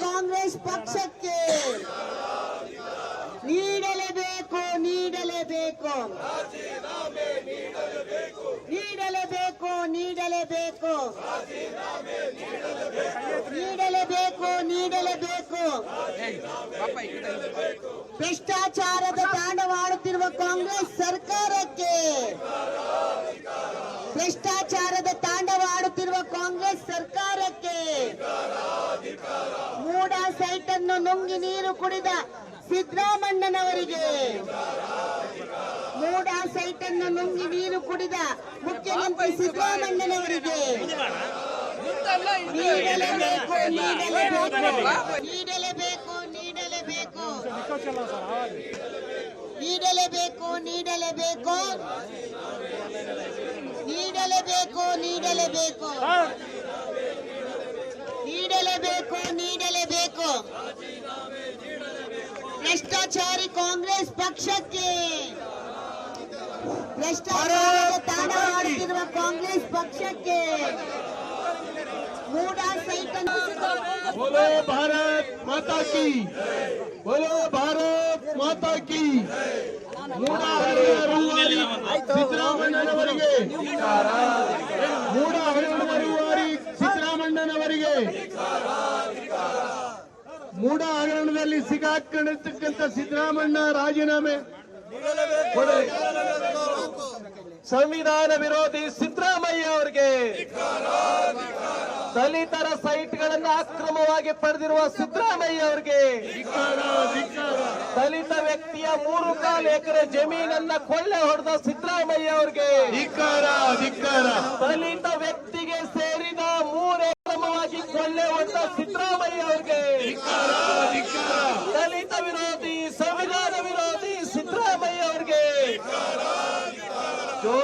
ಕಾಂಗ್ರೆಸ್ ಪಕ್ಷಕ್ಕೆ ನೀಡಲೇಬೇಕು ನೀಡಲೇಬೇಕು ನೀಡಲೇಬೇಕು ನೀಡಲೇಬೇಕು ನೀಡಲೇಬೇಕು ನೀಡಲೇಬೇಕು ಭ್ರಷ್ಟಾಚಾರದ ತಾಂಡವಾಡುತ್ತಿರುವ ಕಾಂಗ್ರೆಸ್ ಸರ್ಕಾರಕ್ಕೆ ಭ್ರಷ್ಟಾಚಾರದ ತಾಂಡವಾಡುತ್ತಿರುವ ಕಾಂಗ್ರೆಸ್ ಸರ್ಕಾರಕ್ಕೆ ಮೂಡ ಸೈಟ್ ಅನ್ನು ನುಂಗಿ ನೀರು ಕುಡಿದ ಸಿದ್ದರಾಮಣ್ಣನವರಿಗೆ ಮೂಡ ಸೈಟ್ ಅನ್ನು ನುಂಗಿ ನೀರು ಕುಡಿದ ಮುಖ್ಯಮಂತ್ರಿ ಸಿದ್ದರಾಮಣ್ಣನವರಿಗೆ ನೀಡಲೇಬೇಕು ನೀಡಲೇಬೇಕು ನೀಡಲೇಬೇಕು ನೀಡಲೇಬೇಕು ನೀಡಲೇಬೇಕು ನೀಡಲೇಬೇಕು ನೀಡಲೇಬೇಕು ನೀಡಲೇಬೇಕು ನೀಡಲೇಬೇಕು ಭ್ರಷ್ಟಾಚಾರಿ ಕಾಂಗ್ರೆಸ್ ಪಕ್ಷಕ್ಕೆ ಭ್ರಷ್ಟಾಚಾರದ ತಾಂಡವಾಡುತ್ತಿರುವ ಕಾಂಗ್ರೆಸ್ ಪಕ್ಷಕ್ಕೆ ಮೂಡ ಸೈಟ್ ಅನ್ನು बोलो भारत माता की बोलो भारत माता की ಮೂಡ ಸಿದ್ದರಾಮಣ್ಣನವರಿಗೆ ಮೂಡ ಹಗರಣದಲ್ಲಿ ಸಿದ್ದರಾಮಣ್ಣನವರಿಗೆ ಮೂಡ ಹಗರಣದಲ್ಲಿ ಸಿಕ್ಕಾಕೊಂಡಿರ್ತಕ್ಕಂಥ ಸಿದ್ದರಾಮಣ್ಣ ರಾಜೀನಾಮೆ ಕೊಡಿ. ಸಂವಿಧಾನ ವಿರೋಧಿ ಸಿದ್ದರಾಮಯ್ಯ ಅವರಿಗೆ ದಲಿತರ ಸೈಟ್ಗಳನ್ನು ಅಕ್ರಮವಾಗಿ ಪಡೆದಿರುವ ಸಿದ್ದರಾಮಯ್ಯ ಅವರಿಗೆ ದಲಿತ ವ್ಯಕ್ತಿಯ 3.25 ಎಕರೆ ಜಮೀನನ್ನ ಕೊಳ್ಳೆ ಹೊಡೆದ ಸಿದ್ದರಾಮಯ್ಯ ಅವರಿಗೆ ದಲಿತ ವ್ಯಕ್ತಿಗೆ ಸೇರಿದ 3 ಅಕ್ರಮವಾಗಿ ಕೊಳ್ಳೆ ಹೊಡೆದ ಸಿದ್ದರಾಮಯ್ಯ ಅವರಿಗೆ ದಲಿತ ವಿರೋಧಿ